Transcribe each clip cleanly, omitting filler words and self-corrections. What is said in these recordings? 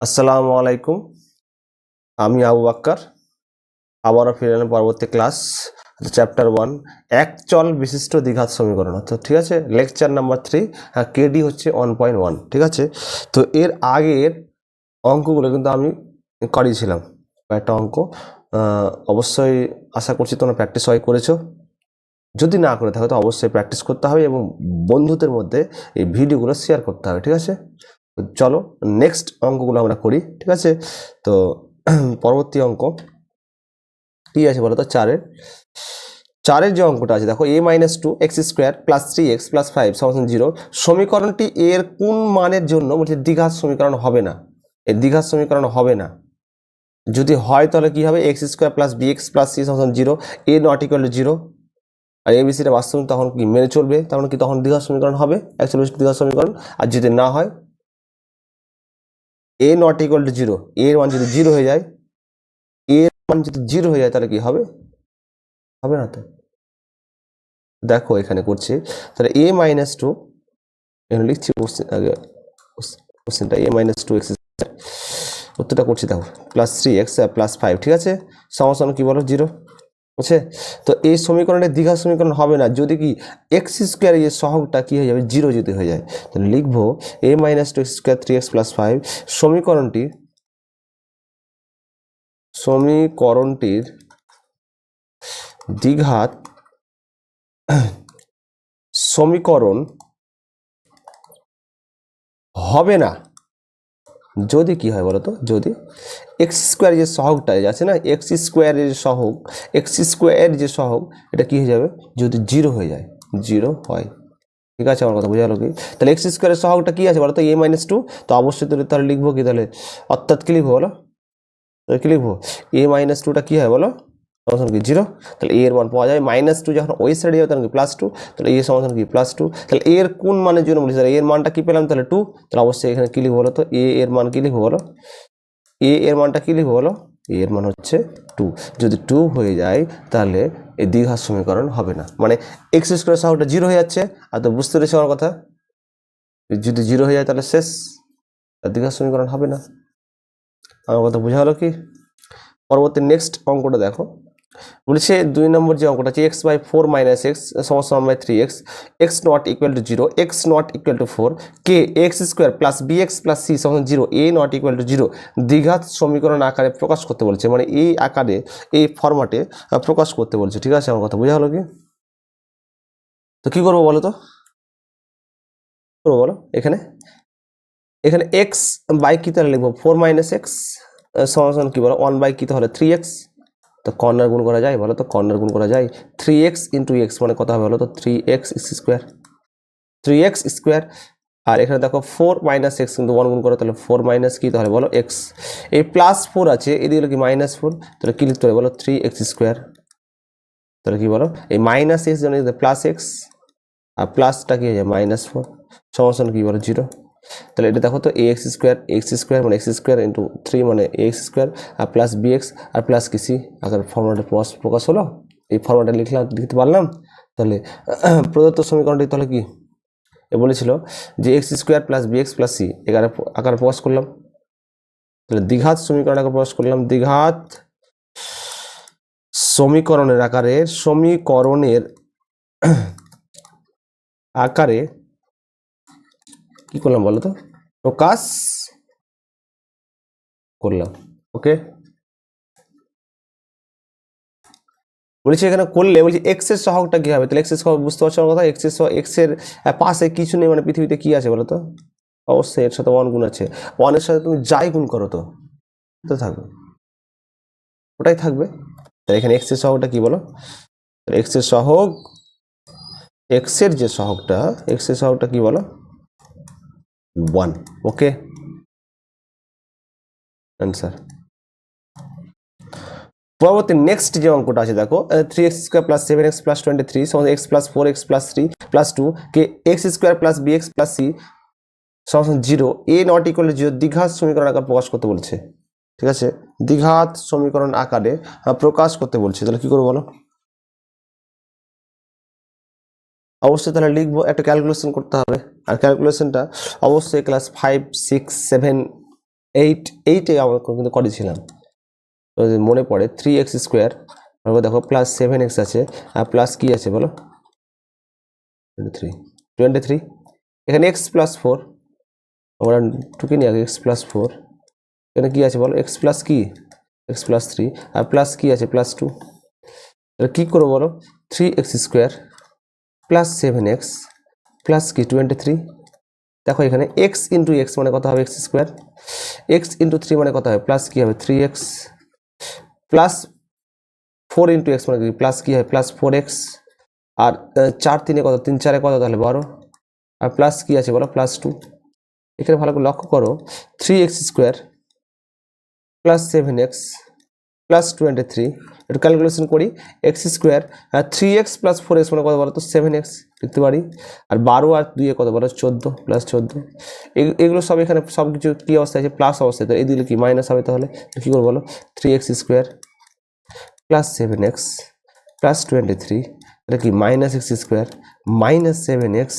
আসসালামু আলাইকুম। আমি আবু বাক্কার। আবারও ফিরে এলাম পরবর্তী ক্লাস, চ্যাপ্টার 1, এক চল বিশিষ্ট দ্বিঘাত সমীকরণ। তো ঠিক আছে, লেকচার নাম্বার 3। কেডি হচ্ছে 1.1। ঠিক আছে, তো এর আগের অঙ্কগুলো কিন্তু আমি করিয়েছিলাম, কয়েকটা অঙ্ক। অবশ্যই আশা করছি তোমরা প্র্যাকটিস সবাই করেছো। যদি না করে থাকো তো অবশ্যই প্র্যাকটিস করতে হবে এবং বন্ধুদের মধ্যে এই ভিডিওগুলো শেয়ার করতে হবে। ঠিক আছে, তো চলো নেক্সট অঙ্কগুলো আমরা করি। ঠিক আছে, তো পরবর্তী অঙ্ক কি আছে বলো তো? চারের যে অঙ্কটা আছে দেখো, a-2 x² plus 3x plus 5 সমান 0 সমীকরণটি এর কোন মানের জন্য বলছে দ্বিঘাত সমীকরণ হবে না। এর দ্বিঘাত সমীকরণ হবে না। যদি হয় তাহলে কি হবে? x² plus bx plus c সমান 0, a নট ইকুয়াল টু 0। আর এবিসিটা বাস্তব তখন কি মেনে চলবে, তখন কি তখন দ্বিঘাত সমীকরণ হবে, অ্যাকচুয়ালি দ্বিঘাত সমীকরণ। আর যদি না হয়, a নট ইকুয়াল টু 0, এর মান যদি 0 হয়ে যায়, এর মান যদি 0 হয়ে যায় তাহলে কি হবে? হবে না তো। দেখো এখানে করছি, তাহলে a-2, এখানে লিখছি আগে কোশ্চেনটা, a-2 x উত্তরটা করছি দেখো, প্লাস 3x প্লাস 5। ঠিক আছে, সমান কি বলো? 0। বুঝছে? তো এই সমীকরণের দ্বিঘাত সমীকরণ হবে না যদি কি x² এর সহগটা কি হয়ে যাবে? 0 যদি হয়ে যায়। তাহলে লিখবো a-2 x² 3x প্লাস 5 সমীকরণটির দ্বিঘাত সমীকরণ হবে না যদি কি হয় বলতো? যদি x² যে সহগটা আছে না, x² এর সহগ, x² যে সহগ, এটা কি হয়ে যাবে? যদি 0 হয়ে যায়, 0 হয়। ঠিক আছে, আমার কথা বোঝা গেল কি? তাহলে x² এর সহগটা কি আছে বলতো? a-2। তো অবশ্যই তাহলে লিখবো কি? তাহলে অর্থাৎ কি লিখবো বলো? তাহলে কি লিখবো? a-2টা কি হয় বলো? সমাধান কি? 0। তাহলে a এর মান পাওয়া যায়, -2 যখন ওই সাইডে যাবে তখন কি +2। তাহলে a সমাধান কি? +2। তাহলে a এর কোন মানের জন্য বলেছি? তাহলে a এর মানটা কি পেলাম? তাহলে 2। তাহলে অবশ্যই এখানে কি লিখবো বলো তো? a এর মান কি লিখবো বলো? a এর মানটা কি লিখবো বলো? a এর মান হচ্ছে 2। যদি 2 হয়ে যায় তাহলে এই দ্বিঘাত সমীকরণ হবে না, মানে x² সহগটা 0 হয়ে যাচ্ছে। আর তো বুঝতে পেরেছো আমার কথা? যদি 0 হয়ে যায় তাহলে শেষ, দ্বিঘাত সমীকরণ হবে না। আমার কথা বোঝা হলো কি? পরবর্তী নেক্সট অঙ্কটা দেখো, বলেছে 2 নম্বর যে অঙ্কটা আছে, x/4 - x সমান 3x, x not equal to 0, x not equal to 4, K x² plus bx plus c সমান 0, a নট ইকুয়াল টু 0 দ্বিঘাত সমীকরণ আকারে প্রকাশ করতে বলছে, মানে এই আকারে, এই ফরম্যাটে প্রকাশ করতে বলছে। ঠিক আছে, আমার কথা বোঝা হলো কি? তো কি করবো বলো তো? করবো বলো? এখানে x বাই কি তাহলে লিখবো? 4 - x সমান কি বলো? 1 বাই কি তাহলে 3x। তো কর্নার গুণ করা যায় বলো তো? কর্নার গুণ করা যায়। 3x ইন্টু এক্স মানে কত হবে বলো তো? 3x square, 3x square. আর এখানে দেখো 4 - x, কিন্তু 1 গুণ করো, তাহলে 4 মাইনাস কি তাহলে বলো? x। এই +4 আছে, এদিকে হলো কি -4, তাহলে কি লিখতে হবে বলো? 3x square. তাহলে কি বলো? এই -x জন্য +x, আর প্লাসটা কি হয়ে যায়? -4 সমান কি বলো? 0। তাহলে এটা দেখো তো, ax স্কোয়ার মানে x² ইন্টু 3 মানে ax স্কোয়ার, আর প্লাস bx আর প্লাস কি c আকার ফর্মুলাটা প্রকাশ হলো। এই ফর্মুলাটা লিখতে পারলাম। তাহলে প্রদত্ত সমীকরণটি তাহলে কি বলেছিল যে x² plus bx plus c আকারে প্রকাশ করলাম। তাহলে দ্বিঘাত সমীকরণ আকারে প্রকাশ করলাম, দ্বিঘাত সমীকরণের আকারে কি করলাম বলো তো? প্রকাশ করলাম। ওকে, বলছি এখানে করলে বলছি এক্স এর সহগটা কি হবে? তাহলে এক্স এর সহগ বুঝতে পারছো আমার কথা? এক্স এর পাশে কিছু নেই, মানে পৃথিবীতে কি আছে বলো তো? অবশ্যই এর সাথে 1 গুণ আছে। 1 এর সাথে তুমি যাই গুণ করো তো থাকবে, ওটাই থাকবে। তাহলে এখানে এক্স এর সহগটা কি বলো? এক্স এর সহগ, এক্স এর সহগটা কি বলো? 1। ওকে, অ্যান্সার। পরবর্তী নেক্সট যে অঙ্কটা আছে দেখো, 3x² প্লাস 7x প্লাস 23 সমান x plus 4x plus 3 plus 2 কে x² plus bx plus c সমান 0, a নট ইকুয়াল টু 0 দ্বিঘাত সমীকরণ আকারে প্রকাশ করতে বলছে। ঠিক আছে, দ্বিঘাত সমীকরণ আকারে প্রকাশ করতে বলছে। তাহলে কি করবো বলো? অবশ্যই তাহলে লিখবো, একটা ক্যালকুলেশন করতে হবে। আর ক্যালকুলেশনটা অবশ্যই ক্লাস 5, 6, 7 এইটে আমরা কিন্তু করেছিলাম, তো যদি মনে পড়ে 3x², দেখো প্লাস 7x আছে, আর প্লাস কি আছে বলো, 23, এখানে x+4, আমরা টুকে নিয়ে আগে x+4, এখানে কি আছে বলো, x প্লাস কি, x+3, আর প্লাস কি আছে +2, তাহলে কি করবো বলো, 3x² প্লাস 7x প্লাস কি 23, দেখো এখানে x ইন্টু এক্স মানে কত হবে x², x ইন্টু 3 মানে কত হবে প্লাস কি হবে 3x, প্লাস 4 ইন্টু এক্স মানে কি প্লাস কি হয় প্লাস 4x, আর 4 3 কত, 3 4 কত, তাহলে 12, আর প্লাস কি আছে বলো +2, এখানে ভালো করে লক্ষ্য করো, 3x² প্লাস 7x প্লাস 23, একটু ক্যালকুলেশন করি, x² 3x প্লাস 4x মানে কত বলো তো 7x লিখতে পারি, আর 12 আর 2 কত বলো 14 প্লাস 14, এগুলো সব এখানে সব কিছু কি অবস্থায় আছে প্লাস অবস্থায়, তো এই দিলে কি মাইনাস হবে, তাহলে কি করবো বলো 3x² প্লাস 7x প্লাস 23, এটা কি -x² মাইনাস 7x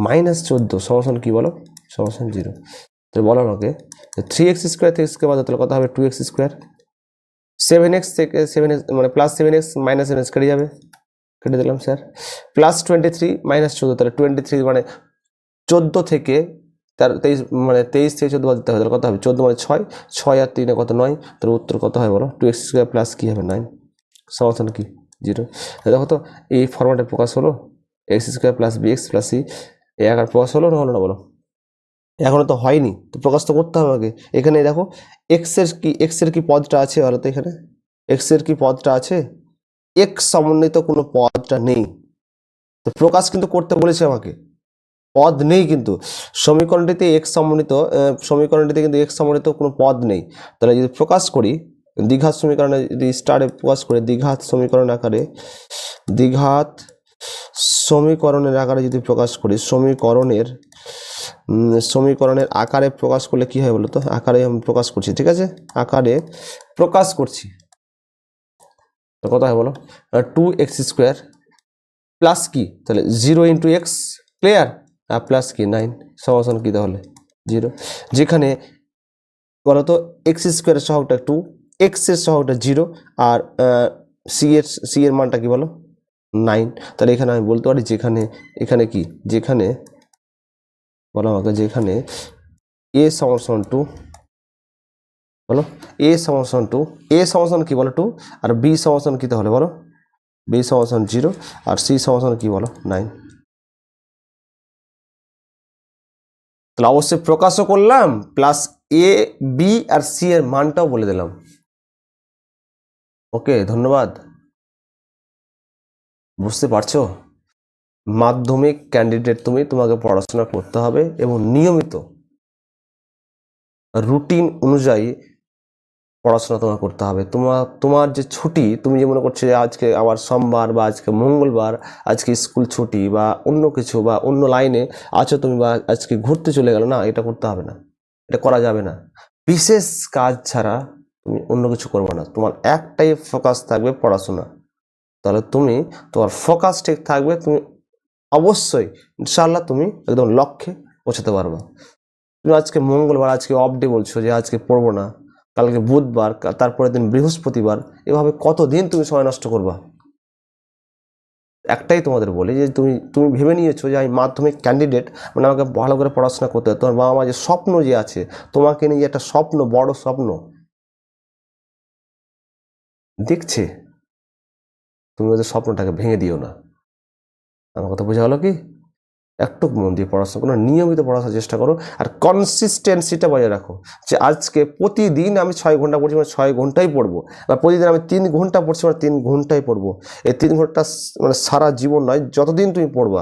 মাইনাস 14 সমান কি বলো সমান 0, তো বলো আমাকে 3x² থেকে x বাদ তাহলে কত হবে 2x², 7x থেকে 7x মানে প্লাস 7x মাইনাস 7x কেটে যাবে, কেটে দিলাম স্যার, প্লাস 23 মাইনাস 14, তাহলে 23 মানে 14 থেকে তার 23 মানে 23 থেকে 14 বাদ দিতে হবে, তাহলে কত হবে 14 মানে 6, 6 আর 3 কত 9, তার উত্তর কত হয় বলো 2x² প্লাস কি হবে 9 সমান কি 0, দেখো তো এই ফরম্যাটে প্রকাশ হলো x² plus bx plus c, এই আকার প্রকাশ হলো না হলো না বলো, এখনো তো হয়নি, তো প্রকাশ তো করতে হবে আগে, এখানে দেখো x এর কি পদটা আছে বলো তো, এখানে x এর কি পদটা আছে, x সমন্বিত কোনো পদটা নেই, তো প্রকাশ কিন্তু করতে বলেছে আমাকে, পদ নেই কিন্তু সমীকরণটিতে x সমন্বিত, সমীকরণটিতে কিন্তু x সমন্বিত কোনো পদ নেই, তাহলে যদি প্রকাশ করি দ্বিঘাত সমীকরণে, যদি স্টারে প্রকাশ করে দ্বিঘাত সমীকরণ আকারে, দ্বিঘাত সমীকরণের আকারে যদি প্রকাশ করি, সমীকরণের আকারে প্রকাশ করলে কি হয় বলতো, আকারে আমি প্রকাশ করছি, ঠিক আছে, আকারে প্রকাশ করছি, তো কত হয় বলো 2x² প্লাস কি তাহলে 0 ইন্টু এক্স, ক্লিয়ার, আর প্লাস কি 9 সমান কি তাহলে 0, যেখানে বলতো x² এর সহগটা 2, x এর সহগটা 0, আর c এর মানটা কি বলো 9, তাহলে এখানে আমি বলতে পারি যেখানে, এখানে কি যেখানে বলো আমাকে, যেখানে a সমান 2 বলো, a সমান 2, a সমান কি বলো 2, আর b সমান কি তাহলে বলো, b সমান 0, আর c সমান কি বলো 9, তাহলে অবশ্যই প্রকাশও করলাম প্লাস a b আর c এর মানটাও বলে দিলাম। ওকে, ধন্যবাদ। বুঝতে পারছো, মাধ্যমিক ক্যান্ডিডেট তুমি, তোমাকে পড়াশোনা করতে হবে এবং নিয়মিত রুটিন অনুযায়ী পড়াশোনা তোমার করতে হবে। তোমার যে ছুটি, তুমি যে মনে করছো যে আজকে আবার সোমবার বা আজকে মঙ্গলবার, আজকে স্কুল ছুটি বা অন্য কিছু বা অন্য লাইনে আছো তুমি, বা আজকে ঘুরতে চলে গেল, না, এটা করতে হবে না, এটা করা যাবে না। বিশেষ কাজ ছাড়া তুমি অন্য কিছু করবে না, তোমার একটাই ফোকাস থাকবে পড়াশোনা। তাহলে তুমি, তোমার ফোকাস ঠিক থাকবে, তুমি অবশ্যই ইনশাআল্লাহ তুমি একদম লক্ষ্যে পৌঁছাতে পারবে। তুমি আজকে মঙ্গলবার, আজকে অফ ডে বলছো যে আজকে পড়বো না, কালকে বুধবার, তারপরের দিন বৃহস্পতিবার, এভাবে কতদিন তুমি সময় নষ্ট করবা? একটাই তোমাদের বলি যে তুমি ভেবে নিয়েছো যে আমি মাধ্যমিক ক্যান্ডিডেট, মানে আমাকে ভালো করে পড়াশোনা করতে হবে। তোমার বাবা মা যে স্বপ্ন যে আছে তোমাকে নিয়ে, একটা স্বপ্ন, বড় স্বপ্ন দেখছে, তুমি ওদের স্বপ্নটাকে ভেঙে দিও না। আমার কথা বোঝা হলো কি? একটু মন দিয়ে পড়াশোনা করো, নিয়মিত পড়াশোনার চেষ্টা করো, আর কনসিস্টেন্সিটা বজায় রাখো, যে আজকে প্রতিদিন আমি 6 ঘন্টা পড়ছি মানে 6 ঘন্টাই পড়বো, বা প্রতিদিন আমি 3 ঘন্টা পড়ছি মানে 3 ঘন্টাই পড়বো। এই 3 ঘন্টা মানে সারা জীবন নয়, যতদিন তুমি পড়বা।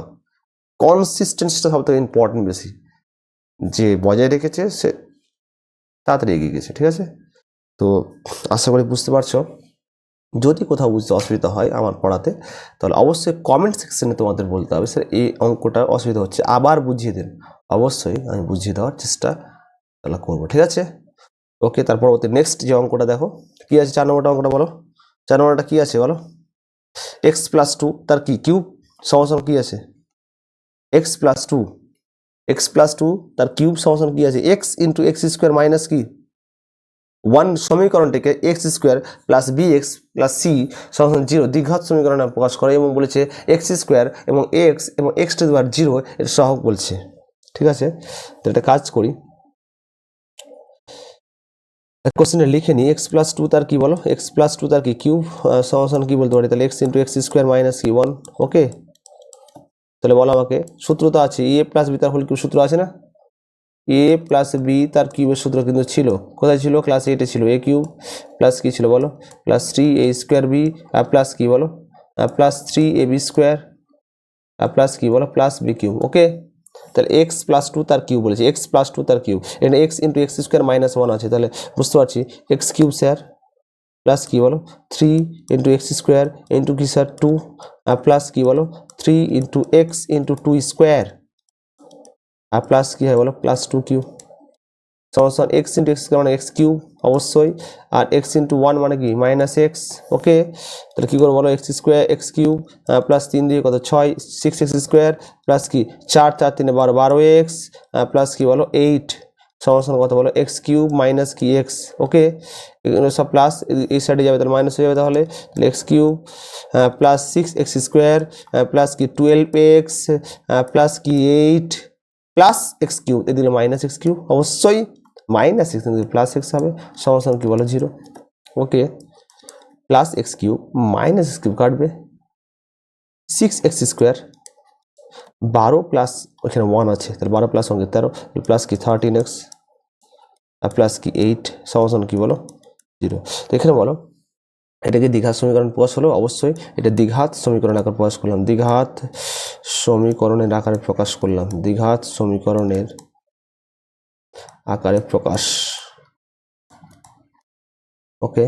কনসিস্টেন্সিটা সব থেকে ইম্পর্টেন্ট বেশি, যে বজায় রেখেছে সে তাড়াতাড়ি এগিয়ে গেছে, ঠিক আছে? তো আশা করি বুঝতে পারছো। যদি কোথাও বুঝতে অসুবিধা হয় আমার পড়াতে, তাহলে অবশ্যই কমেন্ট সেকশনে তোমাদের বলতে হবে, স্যার এই অঙ্কটা অসুবিধা হচ্ছে, আবার বুঝিয়ে দিন। অবশ্যই আমি বুঝিয়ে দেওয়ার চেষ্টা তাহলে করবো, ঠিক আছে? ওকে, তার পরবর্তী নেক্সট যে অঙ্কটা দেখো কি আছে, 4 নম্বরটা অঙ্কটা বলো। 4 নম্বরটা কি আছে বলো? x+2 তার কি কিউব সমান কি আছে? x+2 তার কিউব সমান কি আছে? x ইন্টু x² মাইনাস কি ওয়ান সমীকরণটিকে x square plus b x plus c সমান 0 দ্বিঘাত সমীকরণে প্রকাশ করে এবং বলেছে এক্স স্কোয়ার এবং এক্স টু দি পাওয়ার 0 এর সহগ বলছে। ঠিক আছে, তো এটা কাজ করি, কোশ্চেনটা লিখে নিই। এক্স প্লাস টু তার কি বলো, এক্স প্লাস টু তার কি কিউব সমান কি বলতে পারি, তাহলে x into x square minus কি 1। ওকে, তাহলে বলো আমাকে, সূত্র তো আছে এ প্লাস বি তার হোল কিউব, সূত্র আছে না, এ প্লাস বি তার কিউবের সূত্র কিন্তু ছিল, কোথায় ছিল, ক্লাস 8-এ ছিল, এ কিউব প্লাস কি ছিল বলো, plus 3a square B plus কি বলো, প্লাস 3ab স্কোয়ার প্লাস কি বলো, প্লাস বি কিউব। ওকে, তাহলে এক্স প্লাস টু তার কিউব বলেছে, এক্স প্লাস টু তার কিউব, এখানে x into x square minus 1 আছে, তাহলে বুঝতে পারছি এক্স কিউব স্যার প্লাস কি বলো 3 ইন্টু এক্স স্কোয়ার ইন্টু কি স্যার 2 প্লাস কি বলো 3 ইন্টু এক্স ইন্টু 2 স্কোয়ার আর প্লাস কি হয় বলো প্লাস 2 কিউব সমান এক্স ইন্টু এক্স স্কোয়ার মানে এক্স কিউব অবশ্যই, আর এক্স ইন্টু 1 মানে কি মাইনাস এক্স। ওকে, তাহলে কী করবো বলো, x square x cube plus 3 দিয়ে কত 6 6 এক্স স্কোয়ার প্লাস কি 4 4 3 12 12 এক্স প্লাস কি বলো 8 সমান কত বলো এক্স কিউব মাইনাস কি এক্স। ওকে, এগুলো সব প্লাস এই সাইডে যাবে তাহলে মাইনাস হয়ে যাবে, তাহলে x cube plus 6 x square plus কি 12 এক্স প্লাস কি 8 প্লাস এক্স কিউব, এদিকে মাইনাস এক্স কিউব অবশ্যই মাইনাস এক্স প্লাস এক্স হবে সমান কি বলো 0। Okay, plus x cube minus x cube কাটবে 6 এক্স স্কোয়ার 12 প্লাস ওখানে 1 আছে, তাহলে 12 প্লাস 1 13 প্লাস কি 13 এক্স প্লাস কি 8 সমান কি বলো 0। তো এখানে বলো এটাকে দ্বিঘাত সমীকরণ প্রকাশ হলো, অবশ্যই এটা দ্বিঘাত সমীকরণ আকারে প্রকাশ করলাম, দ্বিঘাত সমীকরণের আকারে প্রকাশ করলাম, দ্বিঘাত সমীকরণের আকারে প্রকাশ। ওকে,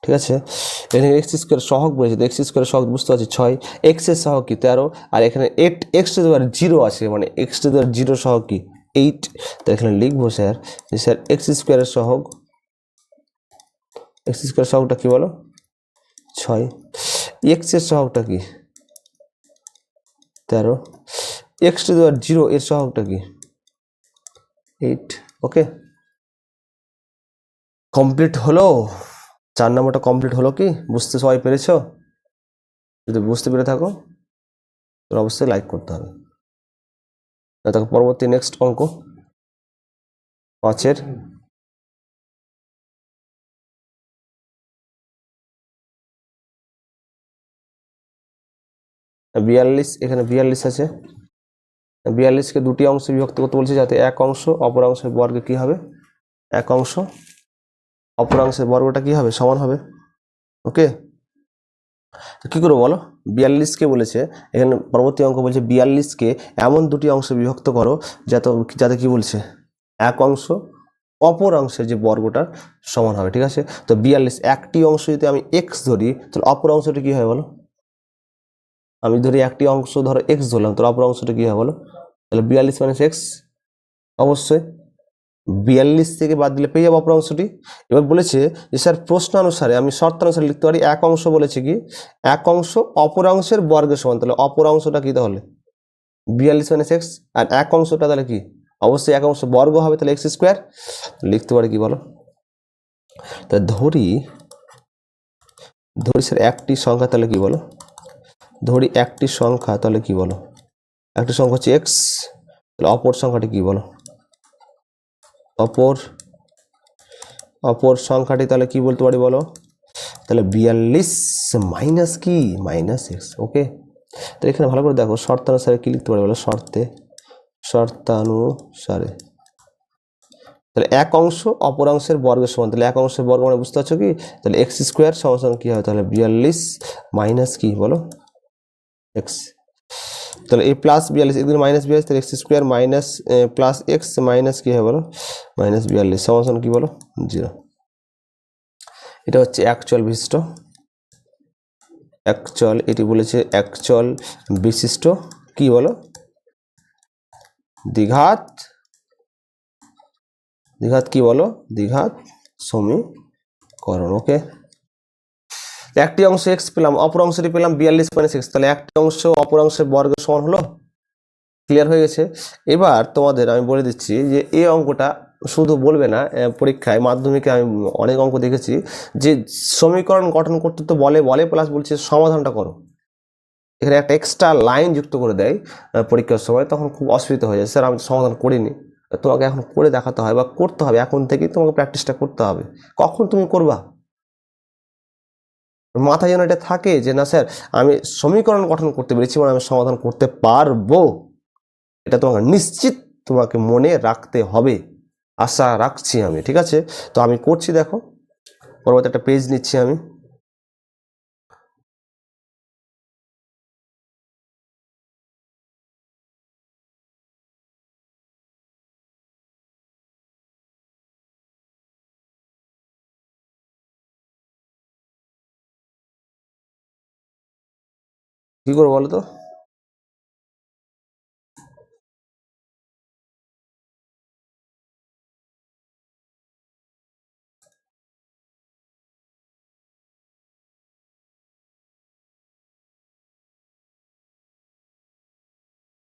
ঠিক আছে, এখানে এক্স স্কোয়ার সহগ বলেছে, তো এক্স স্কোয়ার সহগ বুঝতে পারছি 6, এক্স এর সহগ কি 13, আর এখানে 8 এক্স টু দি পাওয়ার 0 আছে, মানে এক্স টু দি পাওয়ার 0 সহগ কি 8। তো এখানে লিখবো স্যার যে স্যার এক্স স্কোয়ারের সহগ, এক্স স্কোয়ার সহগটা কি বলো 6, এক্স এর সহগটা কি 13, এক্স টু দি পাওয়ার 0 এর সহগটা কি 8। ওকে, কমপ্লিট হলো, 4 নম্বরটা কমপ্লিট হলো কি, বুঝতে সবাই পেরেছো? যদি বুঝতে পেরে থাকো তাহলে অবশ্যই লাইক করতে হবে। দেখো পরবর্তী নেক্সট অঙ্ক 5-এর, এখানে 42 আছে, 42কে দুটি অংশে বিভক্ত করতে বলছে, যাতে এক অংশ অপর অংশের বর্গে কি হবে, এক অংশ অপর অংশের বর্গটা কি হবে সমান হবে। ওকে, কি করবো বলো, 42কে বলেছে, এখানে পরবর্তী অঙ্ক বলছে 42কে এমন দুটি অংশে বিভক্ত করো যাতে কি বলছে এক অংশ অপর অংশের যে বর্গটা সমান হবে। ঠিক আছে, তো 42 একটি অংশ যদি আমি এক্স ধরি তাহলে অপর অংশটা কি হয় বলো, আমি ধরি একটি অংশ ধরো এক্স ধরলাম, তাহলে অপর অংশটা কি হয় বলো, তাহলে 42 মাইনাস এক্স, অবশ্যই 42 থেকে বাদ দিলে পেয়ে যাবো অপর অংশটি। এবার বলেছে যে স্যার প্রশ্নানুসারে আমি শর্তানুসারে লিখতে পারি, এক অংশ বলেছে কি এক অংশ অপর অংশের বর্গের সমান, তাহলে অপর অংশটা কি তাহলে 42 মাইনাস এক্স, আর এক অংশটা তাহলে কি অবশ্যই এক অংশ বর্গ হবে, তাহলে এক্স স্কোয়ার। লিখতে পারি কি বলো, তাহলে ধরি স্যার একটি সংখ্যা, তাহলে কি বলো ধরি একটি সংখ্যা, তাহলে কি বলো একটি সংখ্যা হচ্ছে এক্স, তাহলে অপর সংখ্যাটি কি বলো, অপর সংখ্যাটি তাহলে কি বলতে পারি বলো, তাহলে 42 মাইনাস কি মাইনাস এক্স। ওকে, তো এখানে ভালো করে দেখো শর্তানুসারে কি লিখতে পারি বলো, শর্তানুসারে তাহলে এক অংশ অপর অংশের বর্গের সমান, তাহলে এক অংশের বর্গ মানে বুঝতে পারছো কি, তাহলে এক্স স্কোয়ার সমান কি হয়, তাহলে 42 মাইনাস কি বলো এক্স, তাহলে এই প্লাস 42 একদিন মাইনাস 42, তাহলে x square minus plus x minus কি হয় বলো মাইনাস 42 সমান কি বলো 0। এটা হচ্ছে অ্যাকচুয়াল বিশিষ্ট, অ্যাকচুয়াল এটি বলেছে অ্যাকচুয়াল বিশিষ্ট কি বলো দ্বিঘাত কি বলো দ্বিঘাত সমীকরণ। ওকে, একটি অংশ এক্স পেলাম, অপর অংশটি পেলাম 42 মাইনাস এক্স, তাহলে একটি অংশ অপর অংশের বর্গের সমান হলো। ক্লিয়ার হয়ে গেছে। এবার তোমাদের আমি বলে দিচ্ছি যে এই অঙ্কটা শুধু বলবে না, পরীক্ষায় মাধ্যমিকে আমি অনেক অঙ্ক দেখেছি যে সমীকরণ গঠন করতে তো বলে বলে প্লাস বলছে সমাধানটা করো, এখানে একটা এক্সট্রা লাইন যুক্ত করে দেয় পরীক্ষার সময়, তখন খুব অসুবিধা হয়ে যায়, স্যার আমি তো সমাধান করিনি। তোমাকে এখন করে দেখাতে হয় বা করতে হবে, এখন থেকেই তোমাকে প্র্যাকটিসটা করতে হবে। কখন তুমি করবা, মাথায় যেন এটা থাকে যে না স্যার আমি সমীকরণ গঠন করতে পেরেছি মানে আমি সমাধান করতে পারবো, এটা তোমাকে নিশ্চিত তোমাকে মনে রাখতে হবে, আশা রাখছি আমি। ঠিক আছে, তো আমি করছি, দেখো পরবর্তী একটা পেজ নিচ্ছি আমি। কি করবো বলো তো,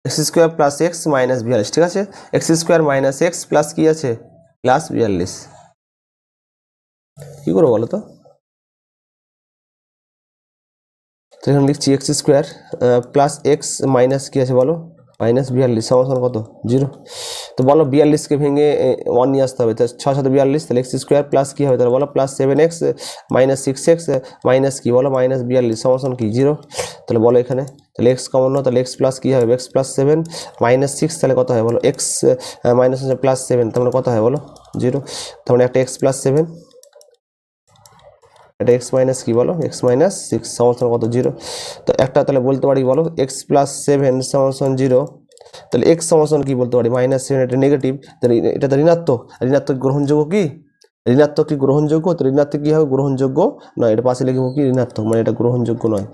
x square plus x minus 42, ঠিক আছে, x square minus x plus কি আছে প্লাস 42, কি করবো বলো তো, তো এখানে লিখছি x square plus x minus কি আছে বলো মাইনাস 42 সমান কত 0। তো বলো 42কে ভেঙে 1 নিয়ে আসতে হবে, তো 6 7 42, তাহলে এক্স স্কোয়ার প্লাস কী হবে তাহলে বলো plus 7x minus 6x minus কি বলো মাইনাস 42 সমান কি 0। তাহলে বলো এখানে তাহলে এক্স কমন নাও, তাহলে এক্স প্লাস কী হবে এক্স প্লাস 7 মাইনাস 6, তাহলে কত হয় বলো এক্স মাইনাস প্লাস 7, তার মানে কত হয় বলো 0। তার মানে একটা এক্স প্লাস 7, এটা এক্স মাইনাস কি বলো এক্স মাইনাস 6 সমান কত 0। তো একটা তাহলে বলতে পারি বলো এক্স প্লাস 7 সমান 0, তাহলে এক্স সমান কি বলতে পারি মাইনাস 7, এটা নেগেটিভ, তাহলে এটা তো ঋণাত্মক, ঋণাত্মক গ্রহণযোগ্য কি, ঋণাত্মক কি গ্রহণযোগ্য, তো ঋণাত্মক কি হবে গ্রহণযোগ্য নয়, এটা পাশে লিখবো কি ঋণাত্মক, মানে এটা গ্রহণযোগ্য নয়,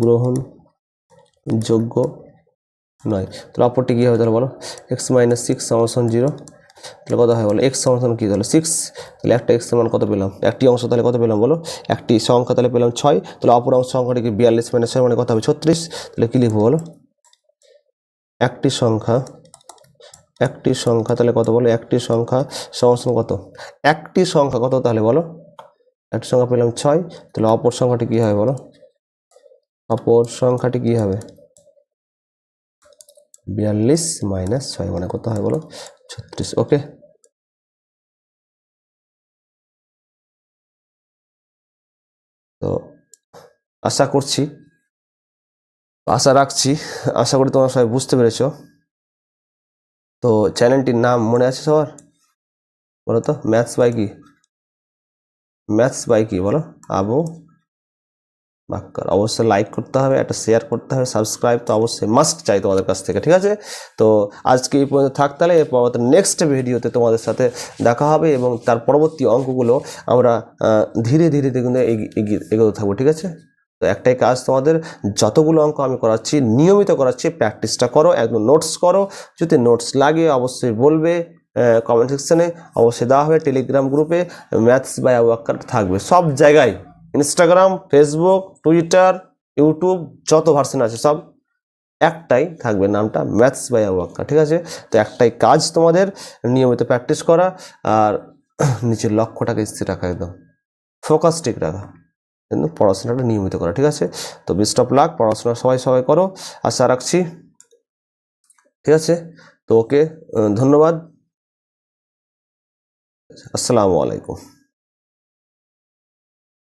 গ্রহণযোগ্য নয়। তাহলে অপরটি কী হবে তাহলে বলো এক্স মাইনাস 6 সমান 0, তাহলে কত হয় বলো এক্স সমান কি তাহলে 6, তাহলে একটা এক্স সমান কত পেলাম একটি অংশ, তাহলে কত পেলাম বলো একটি সংখ্যা, তাহলে পেলাম 6, তাহলে অপর অংশ সংখ্যাটি কি 42 মাইনাস 6 মানে কত হবে 36, তাহলে কী লিখবো বলো একটি সংখ্যা তাহলে কত বলো একটি সংখ্যা সমান কত একটি সংখ্যা কত, তাহলে বলো একটি সংখ্যা পেলাম 6, তাহলে অপর সংখ্যাটি কী হবে বলো অপর সংখ্যাটি কী হবে 42 মাইনাস 6 মানে কত হয় বলো 36। ওকে, তো আশা রাখছি আশা করি তোমরা সবাই বুঝতে পেরেছো। তো চ্যানেলটির নাম মনে আছে সবার বলো তো ম্যাথস বাই কি বলো আবু বাক্কার, অবশ্যই লাইক করতে হবে, একটা শেয়ার করতে হবে, সাবস্ক্রাইব তো অবশ্যই মাস্ট চাই তোমাদের কাছ থেকে। ঠিক আছে, তো আজকে এই পর্যন্ত থাক, তাহলে এরপর নেক্সট ভিডিওতে তোমাদের সাথে দেখা হবে এবং তার পরবর্তী অঙ্কগুলো আমরা ধীরে ধীরে কিন্তু এগোতে থাকবো। ঠিক আছে, তো একটাই কাজ তোমাদের, যতগুলো অঙ্ক আমি করাচ্ছি নিয়মিত করাচ্ছি, প্র্যাকটিসটা করো, একদম নোটস করো, যদি নোটস লাগে অবশ্যই বলবে কমেন্ট সেকশনে, অবশ্যই দেওয়া হবে, টেলিগ্রাম গ্রুপে ম্যাথস বাই আবু বাক্কার থাকবে, সব জায়গায় ইনস্টাগ্রাম, ফেসবুক, টুইটার, ইউটিউব যত ভার্সন আছে সব একটাই থাকবে, নামটা ম্যাথস বাই আবু বাক্কার। ঠিক আছে, তো একটাই কাজ তোমাদের নিয়মিত প্র্যাকটিস করা আর নিচের লক্ষ্যটাকে স্থির রাখা, একদম ফোকাস ঠিক রাখা, কিন্তু পড়াশোনাটা নিয়মিত করা। ঠিক আছে, তো বেস্ট অফ লাক, পড়াশোনা সবাই করো আশা রাখছি। ঠিক আছে, তো ওকে, ধন্যবাদ, আসসালামু আলাইকুম।